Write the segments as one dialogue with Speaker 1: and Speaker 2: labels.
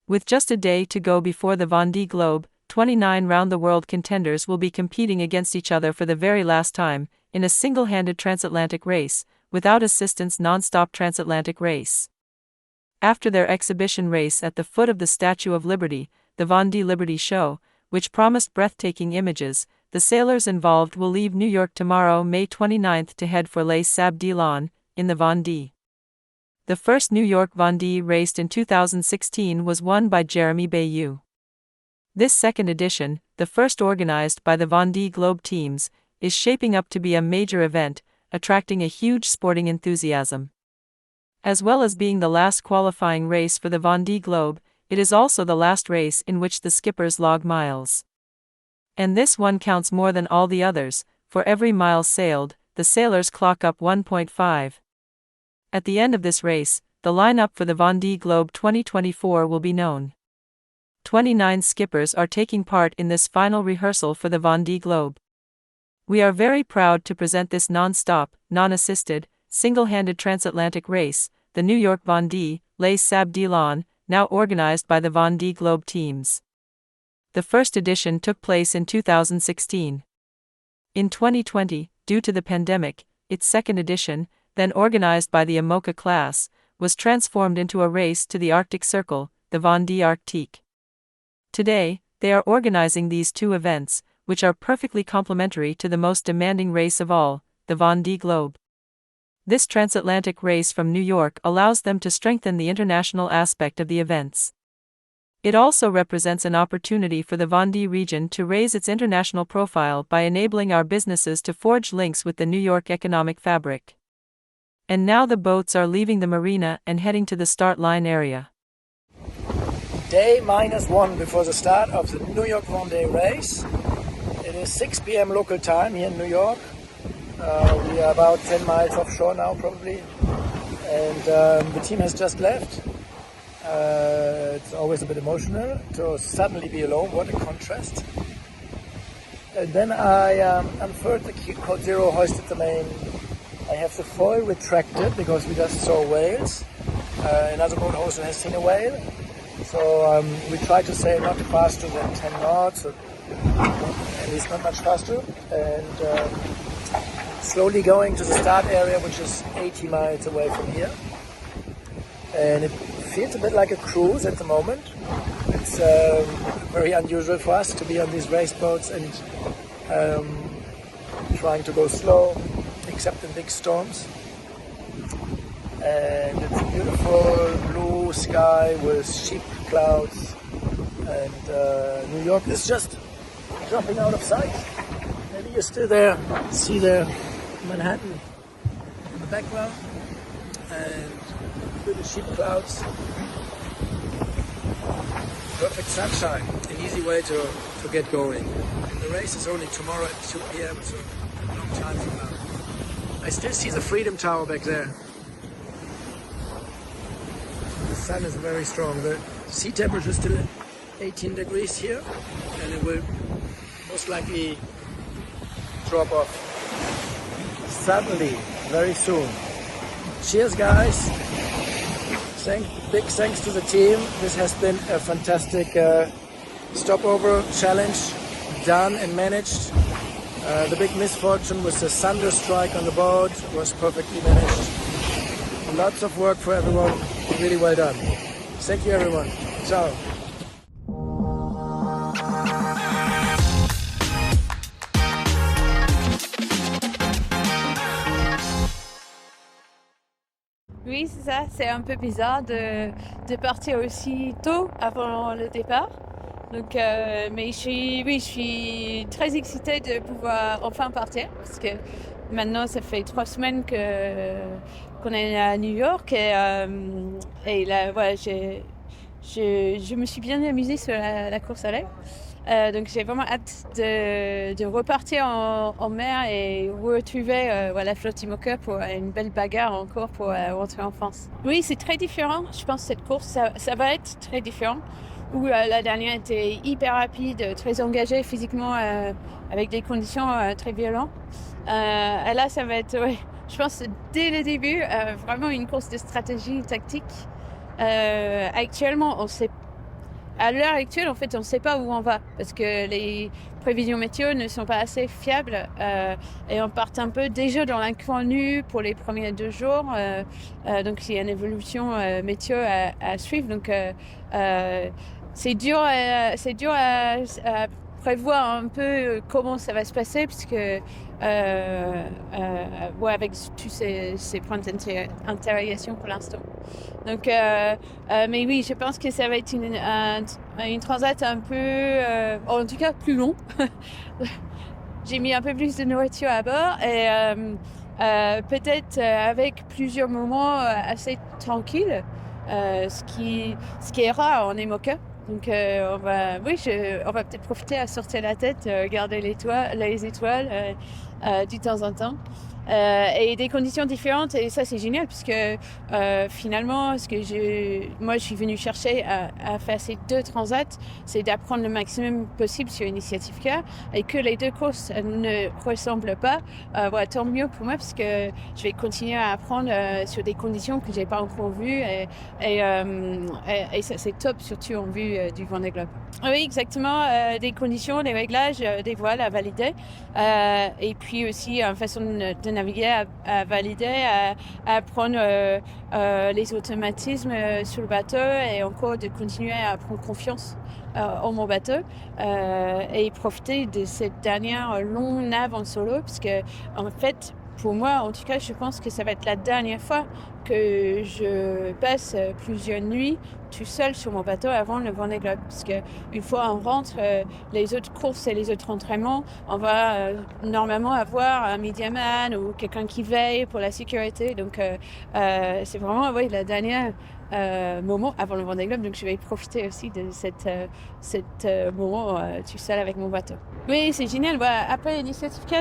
Speaker 1: With just a day to go before the Vendée Globe, 29 round-the-world contenders will be competing against each other for the very last time, in a single-handed transatlantic race, without assistance non-stop transatlantic race. After their exhibition race at the foot of the Statue of Liberty, the Vendée Liberty Show, which promised breathtaking images, the sailors involved will leave New York tomorrow, May 29, to head for Les Sables d'Olonne, in the Vendée. The first New York Vendée raced in 2016 was won by Jeremy Bayou. This second edition, the first organized by the Vendée Globe teams, is shaping up to be a major event, attracting a huge sporting enthusiasm. As well as being the last qualifying race for the Vendée Globe, it is also the last race in which the skippers log miles. And this one counts more than all the others. For every mile sailed, the sailors clock up 1.5. At the end of this race, the lineup for the Vendée Globe 2024 will be known. 29 skippers are taking part in this final rehearsal for the Vendée Globe. We are very proud to present this non-stop, non-assisted, single-handed transatlantic race, the New York Vendée, Les Sables d'Olonne, now organized by the Vendée Globe teams. The first edition took place in 2016. In 2020, due to the pandemic, its second edition, then organized by the IMOCA class, was transformed into a race to the Arctic Circle, the Vendée Arctique. Today, they are organizing these two events, which are perfectly complementary to the most demanding race of all, the Vendée Globe. This transatlantic race from New York allows them to strengthen the international aspect of the events. It also represents an opportunity for the Vendée region to raise its international profile by enabling our businesses to forge links with the New York economic fabric. And now the boats are leaving the marina and heading to the start line area.
Speaker 2: Day -1 before the start of the New York Vendée race. It is 6 p.m. local time here in New York. We are about 10 miles offshore now probably. And the team has just left. It's always a bit emotional to suddenly be alone. What a contrast. And then I unfurled the Code Zero, hoisted the main. I have the foil retracted because we just saw whales. Another boat also has seen a whale. So we try to sail not faster than 10 knots, or at least not much faster. And slowly going to the start area, which is 80 miles away from here. And it feels a bit like a cruise at the moment. It's very unusual for us to be on these race boats and trying to go slow, except in big storms. And it's a beautiful blue sky with sheep clouds, and New York is just dropping out of sight. Maybe you're still there, see there Manhattan in the background, and little sheep clouds. Perfect sunshine, an easy way to get going. And the race is only tomorrow at 2 p.m., so a long time from now. I still see the Freedom Tower back there. The sun is very strong. The sea temperature is still 18 degrees here, and it will most likely drop off suddenly, very soon. Cheers, guys. Big thanks to the team. This has been a fantastic stopover challenge, done and managed. The big misfortune was the thunder strike on the boat was perfectly managed. Lots of work for everyone. Really well done. Thank you, everyone. Ciao.
Speaker 3: Oui, c'est ça. C'est un peu bizarre de partir aussi tôt avant le départ. Donc, mais je suis très excitée de pouvoir enfin partir parce que maintenant, ça fait 3 semaines qu'on est à New York et là, voilà, je me suis bien amusée sur la course à l'air. Donc, j'ai vraiment hâte de repartir en mer et retrouver la flotte IMOCA pour une belle bagarre encore pour rentrer en France. Oui, c'est très différent. Je pense que cette course, ça va être très différent. Où la dernière était hyper rapide, très engagée physiquement, avec des conditions très violentes. Et là, ça va être, je pense, dès le début, vraiment une course de stratégie tactique. Actuellement, on sait à l'heure actuelle, en fait, on ne sait pas où on va parce que les prévisions météo ne sont pas assez fiables et on part un peu déjà dans l'inconnu pour les premiers 2 jours. Donc, il y a une évolution météo à suivre. Donc, c'est dur à prévoir un peu comment ça va se passer puisque ouais, avec tous ces points d'interrogation pour l'instant. Donc, mais oui, je pense que ça va être une transat un peu, en tout cas plus long. J'ai mis un peu plus de nourriture à bord et peut-être avec plusieurs moments assez tranquilles, ce qui est rare en Emoca. Donc on va peut-être profiter à sortir la tête, regarder les étoiles de temps en temps. Et des conditions différentes et ça c'est génial puisque finalement moi je suis venue chercher à faire ces 2 transats, c'est d'apprendre le maximum possible sur Initiative K et que les 2 courses ne ressemblent pas, voilà, tant mieux pour moi parce que je vais continuer à apprendre sur des conditions que j'ai pas encore vues et ça c'est top surtout en vue du Vendée Globe. Oui exactement, des conditions, des réglages, des voiles à valider et puis aussi une façon de naviguer à valider, à prendre les automatismes sur le bateau et encore de continuer à prendre confiance en mon bateau et profiter de cette dernière longue nave en solo parce que en fait pour moi en tout cas je pense que ça va être la dernière fois que je passe plusieurs nuits tout seul sur mon bateau avant le Vendée Globe parce que une fois on rentre les autres courses et les autres entraînements on va normalement avoir un mediaman ou quelqu'un qui veille pour la sécurité donc c'est vraiment la dernière moment avant le Vendée Globe donc je vais profiter aussi de cet moment tout seul avec mon bateau. Oui c'est génial, après Initiative K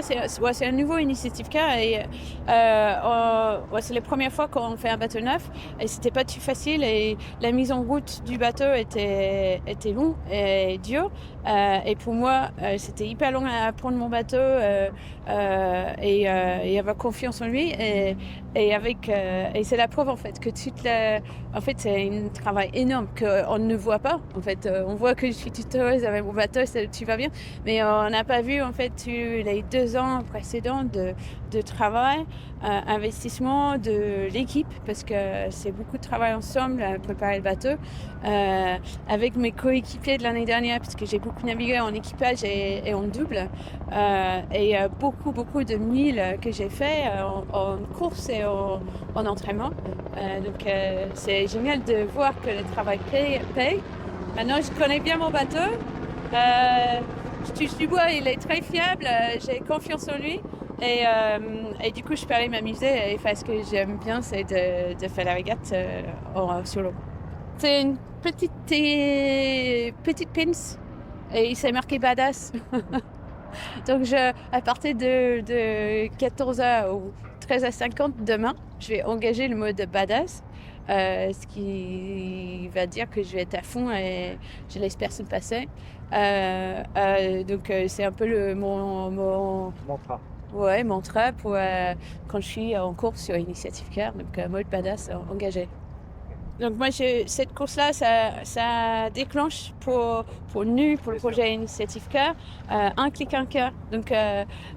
Speaker 3: c'est un nouveau Initiative K et c'est la première fois qu'on fait un bateau neuf et c'était pas tout facile et la mise en route du bateau était long et dur et pour moi c'était hyper long à apprendre mon bateau et avoir confiance en lui et c'est la preuve en fait que en fait c'est un travail énorme qu'on ne voit pas en fait on voit que je suis toute heureuse avec mon bateau, tout va bien mais on n'a pas vu en fait les 2 ans précédents de travail, investissement de l'équipe parce que c'est beaucoup de travail ensemble à préparer le bateau avec mes coéquipiers de l'année dernière parce que j'ai beaucoup navigué en équipage et en double et beaucoup de milles que j'ai fait en course et en entraînement donc c'est génial de voir que le travail paye. Maintenant je connais bien mon bateau, je touche du bois, il est très fiable, j'ai confiance en lui et du coup je peux aller m'amuser et faire ce que j'aime bien c'est de faire la régate sur l'eau. C'est une petite pins et il s'est marqué badass. Donc à partir de 14h ou 13h50 demain, je vais engager le mode badass, ce qui va dire que je vais être à fond et je laisse personne passer. Donc c'est un peu mon
Speaker 2: Mantra.
Speaker 3: Ouais, mantra pour quand je suis en course sur Initiative Car, donc mode badass engagé. Donc moi, cette course-là, ça déclenche pour nous, pour le projet Initiative Car, un clic, un cœur. Donc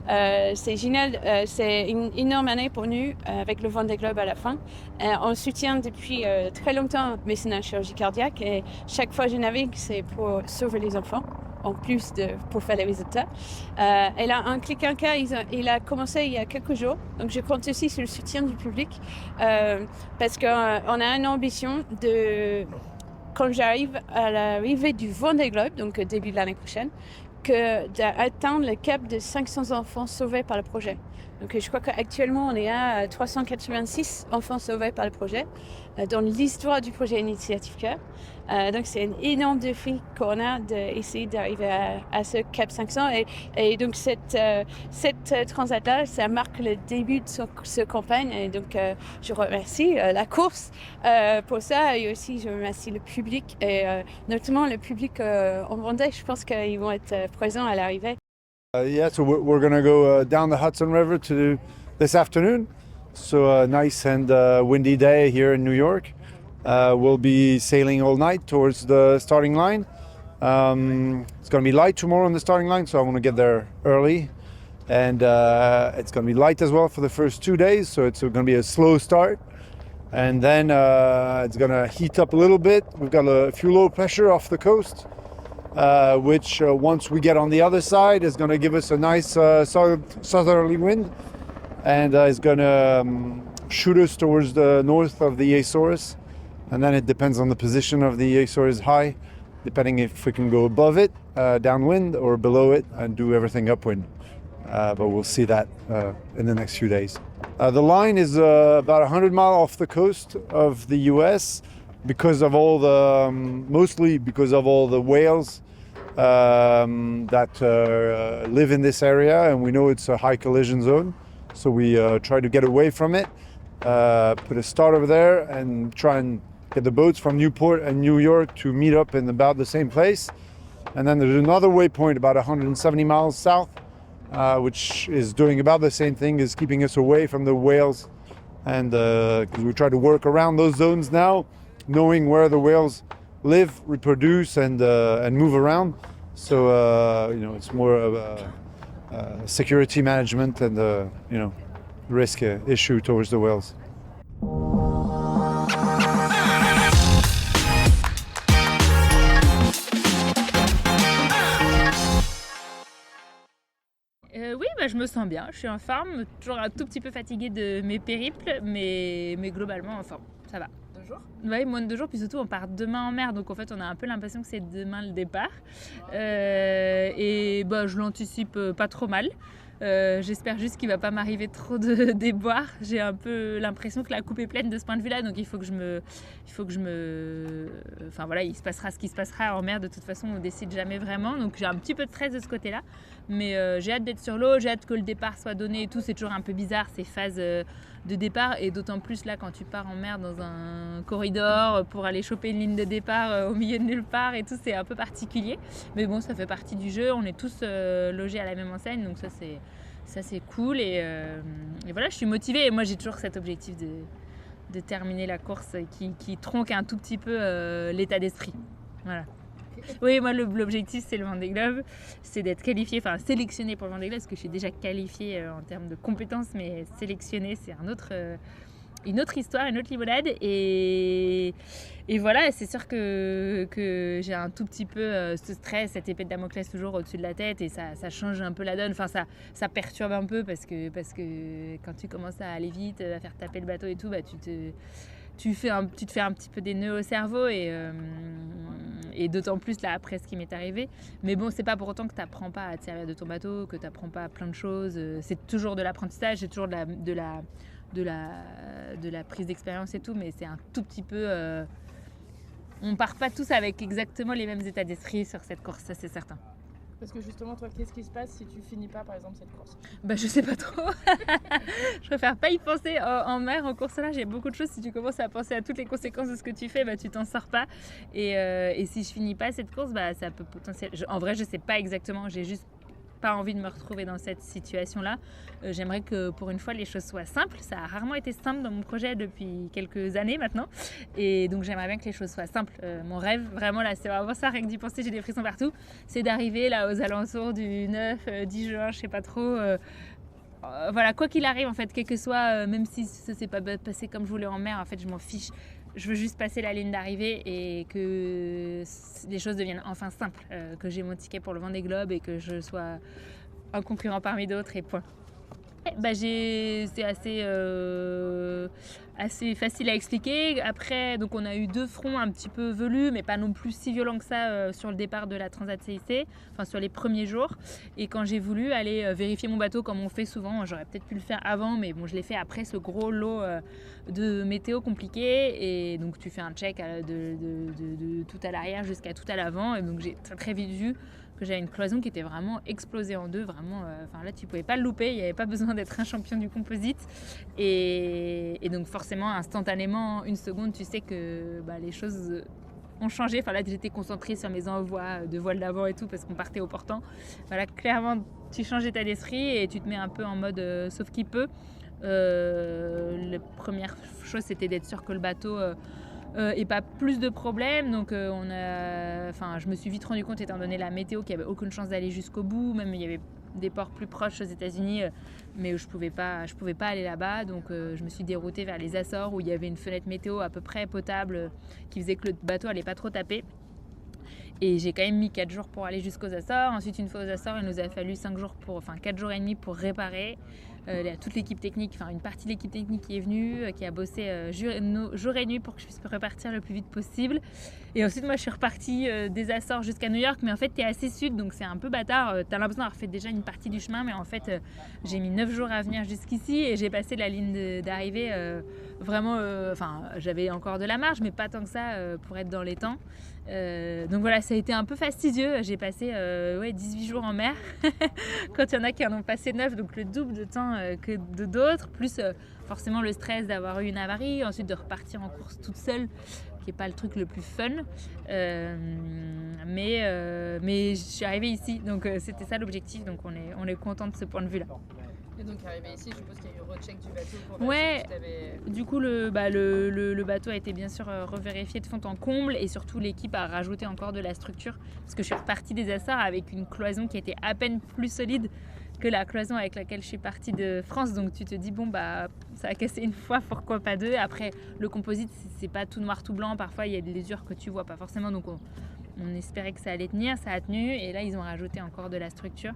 Speaker 3: c'est génial, c'est une énorme année pour nous avec le Vendée Globe à la fin. On soutient depuis très longtemps mécénat chirurgie cardiaque et chaque fois que je navigue, c'est pour sauver les enfants. En plus pour faire les résultats. Et là, un clic un cas, il a commencé il y a quelques jours. Donc, je compte aussi sur le soutien du public parce qu'on a une ambition quand j'arrive à l'arrivée du Vendée Globe, donc début de l'année prochaine, d'atteindre le cap de 500 enfants sauvés par le projet. Donc, je crois qu'actuellement, on est à 386 enfants sauvés par le projet dans l'histoire du projet Initiative Car. Donc, c'est un énorme défi qu'on a d'essayer d'arriver à ce cap 500. Et donc, cette transat-là, ça marque le début de cette campagne. Et donc, je remercie la course pour ça. Et aussi, je remercie le public. Et notamment le public en Vendée. Je pense qu'ils vont être présents à l'arrivée.
Speaker 4: Yeah, so we're going to go down the Hudson River this afternoon. So a nice and windy day here in New York. We'll be sailing all night towards the starting line. It's going to be light tomorrow on the starting line, so I want to get there early. And it's going to be light as well for the first 2 days, so it's going to be a slow start. And then it's going to heat up a little bit. We've got a few low pressure off the coast, which once we get on the other side is going to give us a nice southerly wind, and it's going to shoot us towards the north of the Azores. And then it depends on the position of the Azores high, depending if we can go above it, downwind, or below it and do everything upwind. But we'll see that in the next few days. The line is about 100 miles off the coast of the US because of all the, mostly because of all the whales that live in this area, and we know it's a high collision zone. So we try to get away from it, put a start over there and try and get the boats from Newport and New York to meet up in about the same place. And then there's another waypoint about 170 miles south, which is doing about the same thing, is keeping us away from the whales. And because we try to work around those zones now, knowing where the whales live, reproduce, and move around. So it's more of a security management and risk issue towards the whales.
Speaker 5: Oui, je me sens bien, je suis en forme, toujours un tout petit peu fatiguée de mes périples, mais globalement en forme, ça va.
Speaker 6: 2 jours ?
Speaker 5: Oui, moins de 2 jours, puis surtout on part demain en mer, donc en fait on a un peu l'impression que c'est demain le départ. Et je l'anticipe pas trop mal. J'espère juste qu'il va pas m'arriver trop de déboires. J'ai un peu l'impression que la coupe est pleine de ce point de vue-là, donc il se passera ce qui se passera en mer. De toute façon, on décide jamais vraiment, donc j'ai un petit peu de stress de ce côté-là, mais j'ai hâte d'être sur l'eau, j'ai hâte que le départ soit donné et tout. C'est toujours un peu bizarre ces phases de départ, et d'autant plus là quand tu pars en mer dans un corridor pour aller choper une ligne de départ au milieu de nulle part et tout, c'est un peu particulier, mais bon, ça fait partie du jeu. On est tous logés à la même enseigne, donc ça c'est cool, et voilà, je suis motivée, et moi j'ai toujours cet objectif de terminer la course qui tronque un tout petit peu l'état d'esprit. Voilà. Oui, moi l'objectif c'est le Vendée Globe, c'est d'être qualifiée, enfin sélectionnée pour le Vendée Globe, parce que je suis déjà qualifiée en termes de compétences, mais sélectionnée c'est une autre histoire, une autre limonade, et voilà, c'est sûr que j'ai un tout petit peu ce stress, cette épée de Damoclès toujours au-dessus de la tête, et ça change un peu la donne, enfin ça perturbe un peu, parce que quand tu commences à aller vite, à faire taper le bateau et tout, tu te fais un petit peu des nœuds au cerveau, et d'autant plus là après ce qui m'est arrivé. Mais bon, c'est pas pour autant que tu n'apprends pas à te servir de ton bateau, que tu n'apprends pas plein de choses. C'est toujours de l'apprentissage, c'est toujours de la prise d'expérience et tout, mais c'est un tout petit peu... on part pas tous avec exactement les mêmes états d'esprit sur cette course, ça c'est certain.
Speaker 6: Parce que justement, toi, qu'est-ce qui se passe si tu finis pas, par exemple, cette course ?
Speaker 5: Je sais pas trop. Je préfère pas y penser en mer, en course là. J'ai beaucoup de choses. Si tu commences à penser à toutes les conséquences de ce que tu fais, tu t'en sors pas. Et si je finis pas cette course, ça peut potentiellement... En vrai, je sais pas exactement. J'ai juste pas envie de me retrouver dans cette situation-là. J'aimerais que pour une fois les choses soient simples. Ça a rarement été simple dans mon projet depuis quelques années maintenant, et donc j'aimerais bien que les choses soient simples. Mon rêve, vraiment là, c'est vraiment ça, rien que d'y penser, j'ai des frissons partout, c'est d'arriver là aux alentours du 9-10 juin, je sais pas trop. Voilà, quoi qu'il arrive en fait, quel que soit, même si ça s'est pas passé comme je voulais en mer, en fait je m'en fiche. Je veux juste passer la ligne d'arrivée et que les choses deviennent enfin simples, que j'ai mon ticket pour le Vendée Globe et que je sois un concurrent parmi d'autres, et point. C'est assez facile à expliquer. Après, donc on a eu 2 fronts un petit peu velus, mais pas non plus si violents que ça sur le départ de la Transat CIC, enfin sur les premiers jours. Et quand j'ai voulu aller vérifier mon bateau, comme on fait souvent, j'aurais peut-être pu le faire avant, mais bon, je l'ai fait après ce gros lot de météo compliqué. Et donc tu fais un check de tout à l'arrière jusqu'à tout à l'avant, et donc j'ai très très vite vu que j'avais une cloison qui était vraiment explosée en deux, vraiment, là tu pouvais pas le louper, il n'y avait pas besoin d'être un champion du composite, et donc forcément instantanément, une seconde, tu sais que les choses ont changé. Enfin là j'étais concentrée sur mes envois de voile d'avant et tout, parce qu'on partait au portant. Voilà, clairement tu changes d'état d'esprit et tu te mets un peu en mode sauf qui peut. La première chose c'était d'être sûr que le bateau et pas plus de problèmes. Donc je me suis vite rendu compte, étant donné la météo, qu'il n'y avait aucune chance d'aller jusqu'au bout. Même il y avait des ports plus proches aux États-Unis, mais je pouvais pas aller là-bas. Donc je me suis déroutée vers les Açores, où il y avait une fenêtre météo à peu près potable qui faisait que le bateau allait pas trop taper. Et j'ai quand même mis 4 jours pour aller jusqu'aux Açores. Ensuite, une fois aux Açores, il nous a fallu 4 jours et demi pour réparer. Toute l'équipe technique, une partie de l'équipe technique qui est venue, qui a bossé jour et nuit pour que je puisse repartir le plus vite possible. Et ensuite, moi, je suis repartie des Açores jusqu'à New York, mais en fait, t'es assez sud, donc c'est un peu bâtard. T'as l'impression d'avoir fait déjà une partie du chemin, mais en fait, j'ai mis 9 jours à venir jusqu'ici et j'ai passé la ligne d'arrivée vraiment. J'avais encore de la marge, mais pas tant que ça pour être dans les temps. Donc voilà, ça a été un peu fastidieux. J'ai passé 18 jours en mer quand il y en a qui en ont passé 9, donc le double de temps que d'autres, plus forcément le stress d'avoir eu une avarie, ensuite de repartir en course toute seule, qui n'est pas le truc le plus fun. Mais je suis arrivée ici, donc c'était ça l'objectif, donc on est content de ce point de vue-là.
Speaker 6: Et donc arrivé ici, je suppose qu'il y a eu recheck du bateau pour
Speaker 5: ouais, du coup le bateau a été bien sûr revérifié de fond en comble, et surtout l'équipe a rajouté encore de la structure, parce que je suis repartie des Açores avec une cloison qui était à peine plus solide que la cloison avec laquelle je suis partie de France. Donc tu te dis ça a cassé une fois, pourquoi pas deux. Après, le composite, c'est pas tout noir tout blanc, parfois il y a des usures que tu vois pas forcément, donc on espérait que ça allait tenir, ça a tenu, et là ils ont rajouté encore de la structure.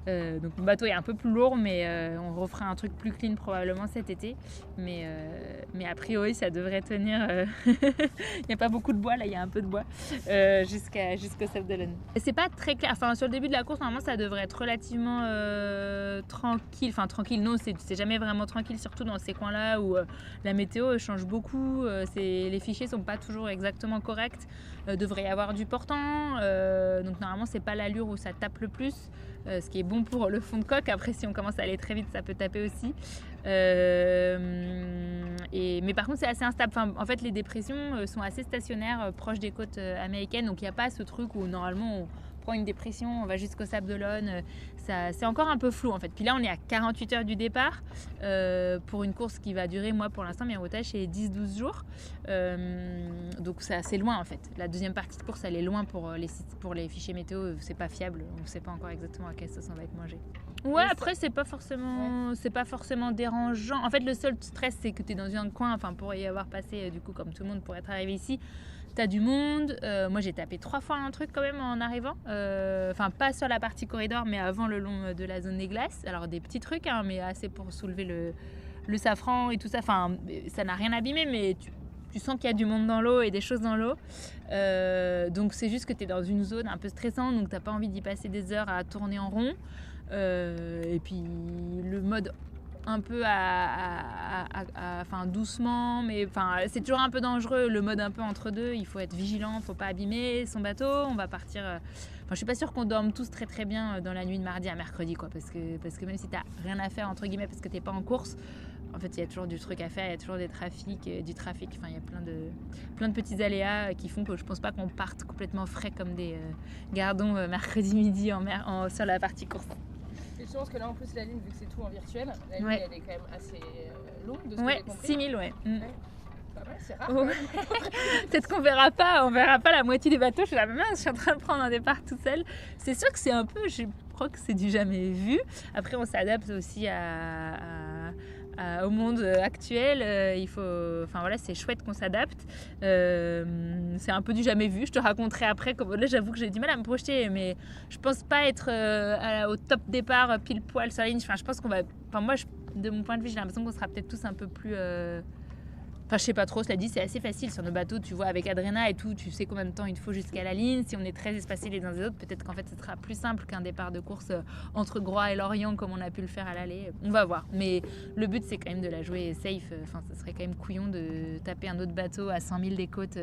Speaker 5: Donc le bateau est un peu plus lourd, mais on refera un truc plus clean probablement cet été. Mais a priori ça devrait tenir. Il n'y a pas beaucoup de bois, là il y a un peu de bois jusqu'au Sable d'Olonne. C'est pas très clair, sur le début de la course normalement ça devrait être relativement tranquille. Tranquille, non, c'est jamais vraiment tranquille, surtout dans ces coins-là où la météo change beaucoup, les fichiers sont pas toujours exactement corrects. Devrait y avoir du portant, donc normalement c'est pas l'allure où ça tape le plus, ce qui est bon pour le fond de coque. Après, si on commence à aller très vite, ça peut taper aussi. Mais par contre, c'est assez instable. En fait, les dépressions sont assez stationnaires, proches des côtes américaines, donc il n'y a pas ce truc où normalement on prend une dépression, on va jusqu'au Sable d'Olonne. C'est encore un peu flou en fait. Puis là, on est à 48 heures du départ pour une course qui va durer, moi pour l'instant, mes routages c'est 10-12 jours. Donc c'est assez loin en fait. La deuxième partie de course, elle est loin pour les fichiers météo, c'est pas fiable. On ne sait pas encore exactement à quelle sauce on va être mangé. Ouais, après c'est pas forcément dérangeant. En fait, le seul stress, c'est que tu es dans un coin, pour y avoir passé du coup comme tout le monde pour être arrivé ici. T'as du monde. Moi j'ai tapé 3 fois un truc quand même en arrivant, pas sur la partie corridor, mais avant le long de la zone des glaces. Alors des petits trucs, mais assez pour soulever le safran et tout ça. Ça n'a rien abîmé, mais tu sens qu'il y a du monde dans l'eau et des choses dans l'eau. Donc c'est juste que tu es dans une zone un peu stressante, donc t'as pas envie d'y passer des heures à tourner en rond. Et puis le mode un peu doucement, mais c'est toujours un peu dangereux, le mode un peu entre deux. Il faut être vigilant, faut pas abîmer son bateau. On va partir. Je suis pas sûre qu'on dorme tous très très bien dans la nuit de mardi à mercredi, quoi, parce que même si t'as rien à faire entre guillemets, parce que t'es pas en course, en fait il y a toujours du truc à faire, il y a toujours du trafic. Il y a plein de petits aléas qui font que je pense pas qu'on parte complètement frais comme des gardons mercredi midi en mer sur la partie course.
Speaker 6: Et je pense que là en plus la ligne, vu que c'est tout en virtuel, la ligne elle est quand même assez longue de ce que j'ai compris.
Speaker 5: 6000, ouais.
Speaker 6: Pas mal, c'est rare.
Speaker 5: Peut-être qu'on verra pas la moitié des bateaux. Je suis en train de prendre un départ toute seule. C'est sûr que c'est un peu, je crois que c'est du jamais vu. Après on s'adapte aussi au monde actuel, c'est chouette qu'on s'adapte. C'est un peu du jamais vu. Je te raconterai après. Là, j'avoue que j'ai du mal à me projeter, mais je pense pas être au top départ pile poil sur la ligne. Je pense qu'on va. Moi, de mon point de vue, j'ai l'impression qu'on sera peut-être tous un peu plus. Je sais pas trop, cela dit, c'est assez facile sur nos bateaux, tu vois, avec Adrena et tout, tu sais combien de temps il faut jusqu'à la ligne. Si on est très espacés les uns des autres, peut-être qu'en fait ce sera plus simple qu'un départ de course entre Groix et Lorient comme on a pu le faire à l'aller. On va voir, mais le but c'est quand même de la jouer safe. Ce serait quand même couillon de taper un autre bateau à 100 000 des côtes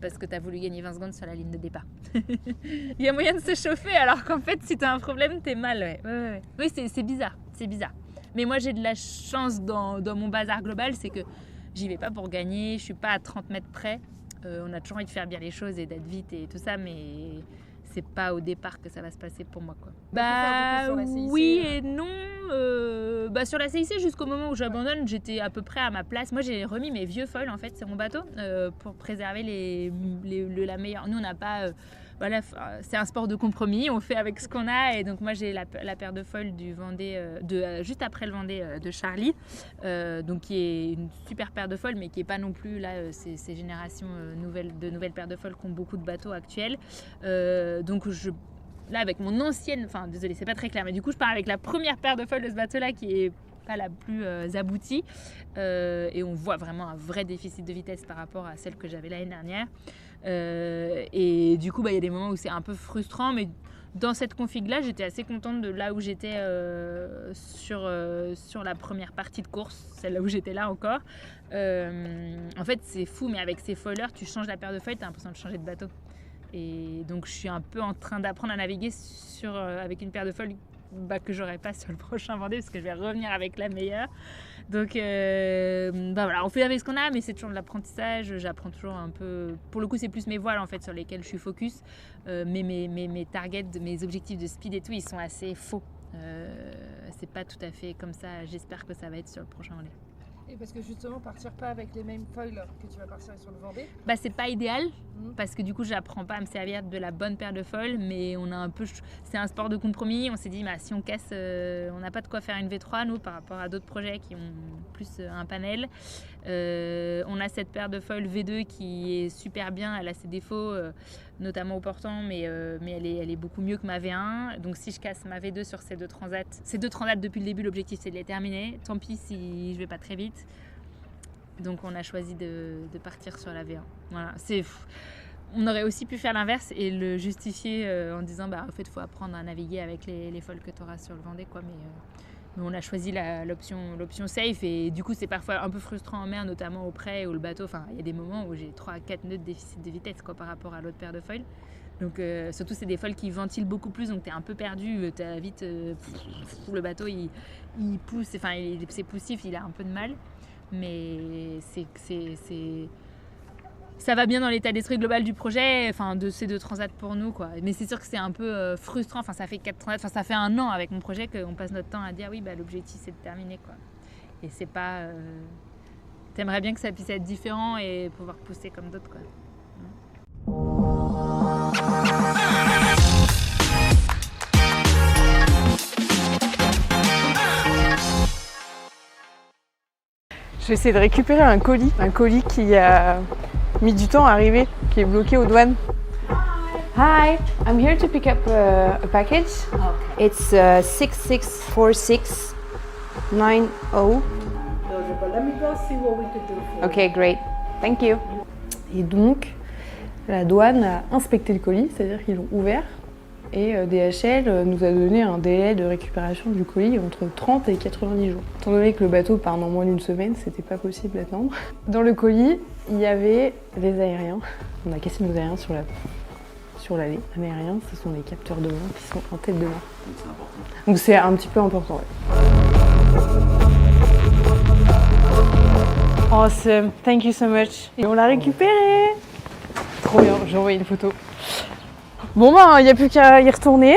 Speaker 5: parce que t'as voulu gagner 20 secondes sur la ligne de départ. Il y a moyen de se chauffer alors qu'en fait si t'as un problème t'es mal, ouais. Oui, c'est bizarre. Mais moi j'ai de la chance dans mon bazar global, c'est que j'y vais pas pour gagner, je suis pas à 30 mètres près. On a toujours envie de faire bien les choses et d'être vite et tout ça, mais c'est pas au départ que ça va se passer pour moi, quoi.
Speaker 6: Sur la CIC,
Speaker 5: oui et non. Sur la CIC, jusqu'au moment où j'abandonne, j'étais à peu près à ma place. Moi, j'ai remis mes vieux foils en fait sur mon bateau pour préserver la meilleure. Nous, on n'a pas. Voilà, c'est un sport de compromis, on fait avec ce qu'on a, et donc moi j'ai la paire de foils du Vendée, juste après le Vendée de Charlie, donc qui est une super paire de foils, mais qui n'est pas non plus là ces générations de nouvelles paires de foils qui ont beaucoup de bateaux actuels. Donc là avec mon ancienne, enfin désolé c'est pas très clair, mais du coup je pars avec la première paire de foils de ce bateau-là qui est pas la plus aboutie, et on voit vraiment un vrai déficit de vitesse par rapport à celle que j'avais l'année dernière. Et du coup, il y a des moments où c'est un peu frustrant, mais dans cette config-là, j'étais assez contente de là où j'étais sur la première partie de course, celle-là où j'étais là encore. En fait, c'est fou, mais avec ces foilers, tu changes la paire de foils, tu as l'impression de changer de bateau. Et donc, je suis un peu en train d'apprendre à naviguer avec une paire de foils que j'aurai pas sur le prochain Vendée, parce que je vais revenir avec la meilleure. Donc voilà, on fait avec ce qu'on a, mais c'est toujours de l'apprentissage. J'apprends toujours un peu. Pour le coup, c'est plus mes voiles en fait sur lesquelles je suis focus, mais mes targets, mes objectifs de speed et tout, ils sont assez faux. C'est pas tout à fait comme ça. J'espère que ça va être sur le prochain Vendée.
Speaker 6: Et parce que justement, partir pas avec les mêmes foils que tu vas partir sur le Vendée.
Speaker 5: C'est pas idéal, parce que du coup, j'apprends pas à me servir de la bonne paire de foils, mais on a un peu. C'est un sport de compromis. On s'est dit, si on casse, on n'a pas de quoi faire une V3, nous, par rapport à d'autres projets qui ont plus un panel. On a cette paire de foils V2 qui est super bien. Elle a ses défauts, notamment au portant, mais elle est beaucoup mieux que ma V1. Donc, si je casse ma V2 sur ces deux transats depuis le début, l'objectif c'est de les terminer. Tant pis si je vais pas très vite. Donc on a choisi de partir sur la V1. Voilà, on aurait aussi pu faire l'inverse et le justifier en disant en fait il faut apprendre à naviguer avec les foils que tu auras sur le Vendée, quoi. Mais on a choisi l'option safe, et du coup c'est parfois un peu frustrant en mer, notamment au près ou le bateau. Enfin, il y a des moments où j'ai 3 à 4 nœuds de déficit de vitesse, quoi, par rapport à l'autre paire de foils. Donc surtout c'est des foils qui ventilent beaucoup plus, donc tu es un peu perdu, t'as vite le bateau il pousse, c'est poussif, il a un peu de mal. Mais ça va bien dans l'état d'esprit global du projet, de ces deux transats pour nous, quoi. Mais c'est sûr que c'est un peu frustrant. Ça fait 4 transats, ça fait 1 an avec mon projet qu'on passe notre temps à dire oui, l'objectif c'est de terminer, quoi. Et c'est pas. T'aimerais bien que ça puisse être différent et pouvoir pousser comme d'autres, quoi.
Speaker 7: Je vais essayer de récupérer un colis qui a mis du temps à arriver, qui est bloqué aux douanes.
Speaker 8: Hi, I'm here to pick up a package. Okay. It's 664690.
Speaker 9: Let me go see what we could do for you.
Speaker 8: Okay, great. Thank you.
Speaker 7: Et donc, la douane a inspecté le colis, c'est-à-dire qu'ils l'ont ouvert. Et DHL nous a donné un délai de récupération du colis entre 30 et 90 jours. Étant donné que le bateau part dans moins d'une semaine, c'était pas possible d'attendre. Dans le colis, il y avait les aériens. On a cassé nos aériens sur l'allée. Les aériens, ce sont les capteurs de vent qui sont en tête de mât. Donc c'est un petit peu important, ouais. Awesome, thank you so much. Et on l'a récupéré. Trop bien, j'ai envoyé une photo. Bon il n'y a plus qu'à y retourner.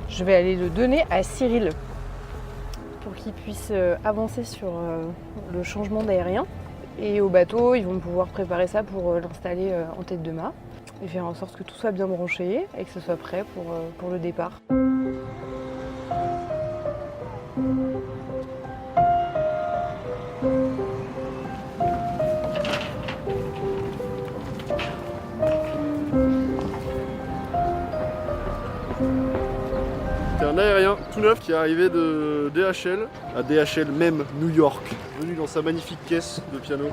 Speaker 7: Je vais aller le donner à Cyril pour qu'il puisse avancer sur le changement d'aérien. Et au bateau, ils vont pouvoir préparer ça pour l'installer en tête de mât et faire en sorte que tout soit bien branché et que ce soit prêt pour le départ.
Speaker 10: C'est un aérien tout neuf qui est arrivé de DHL à DHL même New York, venu dans sa magnifique caisse de piano.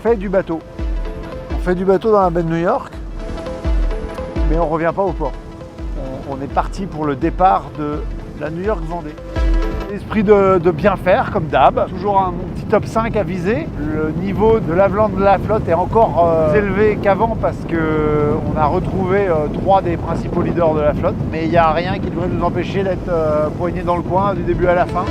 Speaker 4: fait du bateau. On fait du bateau dans la baie de New York, mais on ne revient pas au port. On est parti pour le départ de la New York Vendée. L'esprit de bien faire, comme d'hab. Toujours un petit top 5 à viser. Le niveau de l'avenant de la flotte est encore plus élevé qu'avant parce qu'on a retrouvé 3 des principaux leaders de la flotte. Mais il n'y a rien qui devrait nous empêcher d'être poignés dans le coin du début à la fin.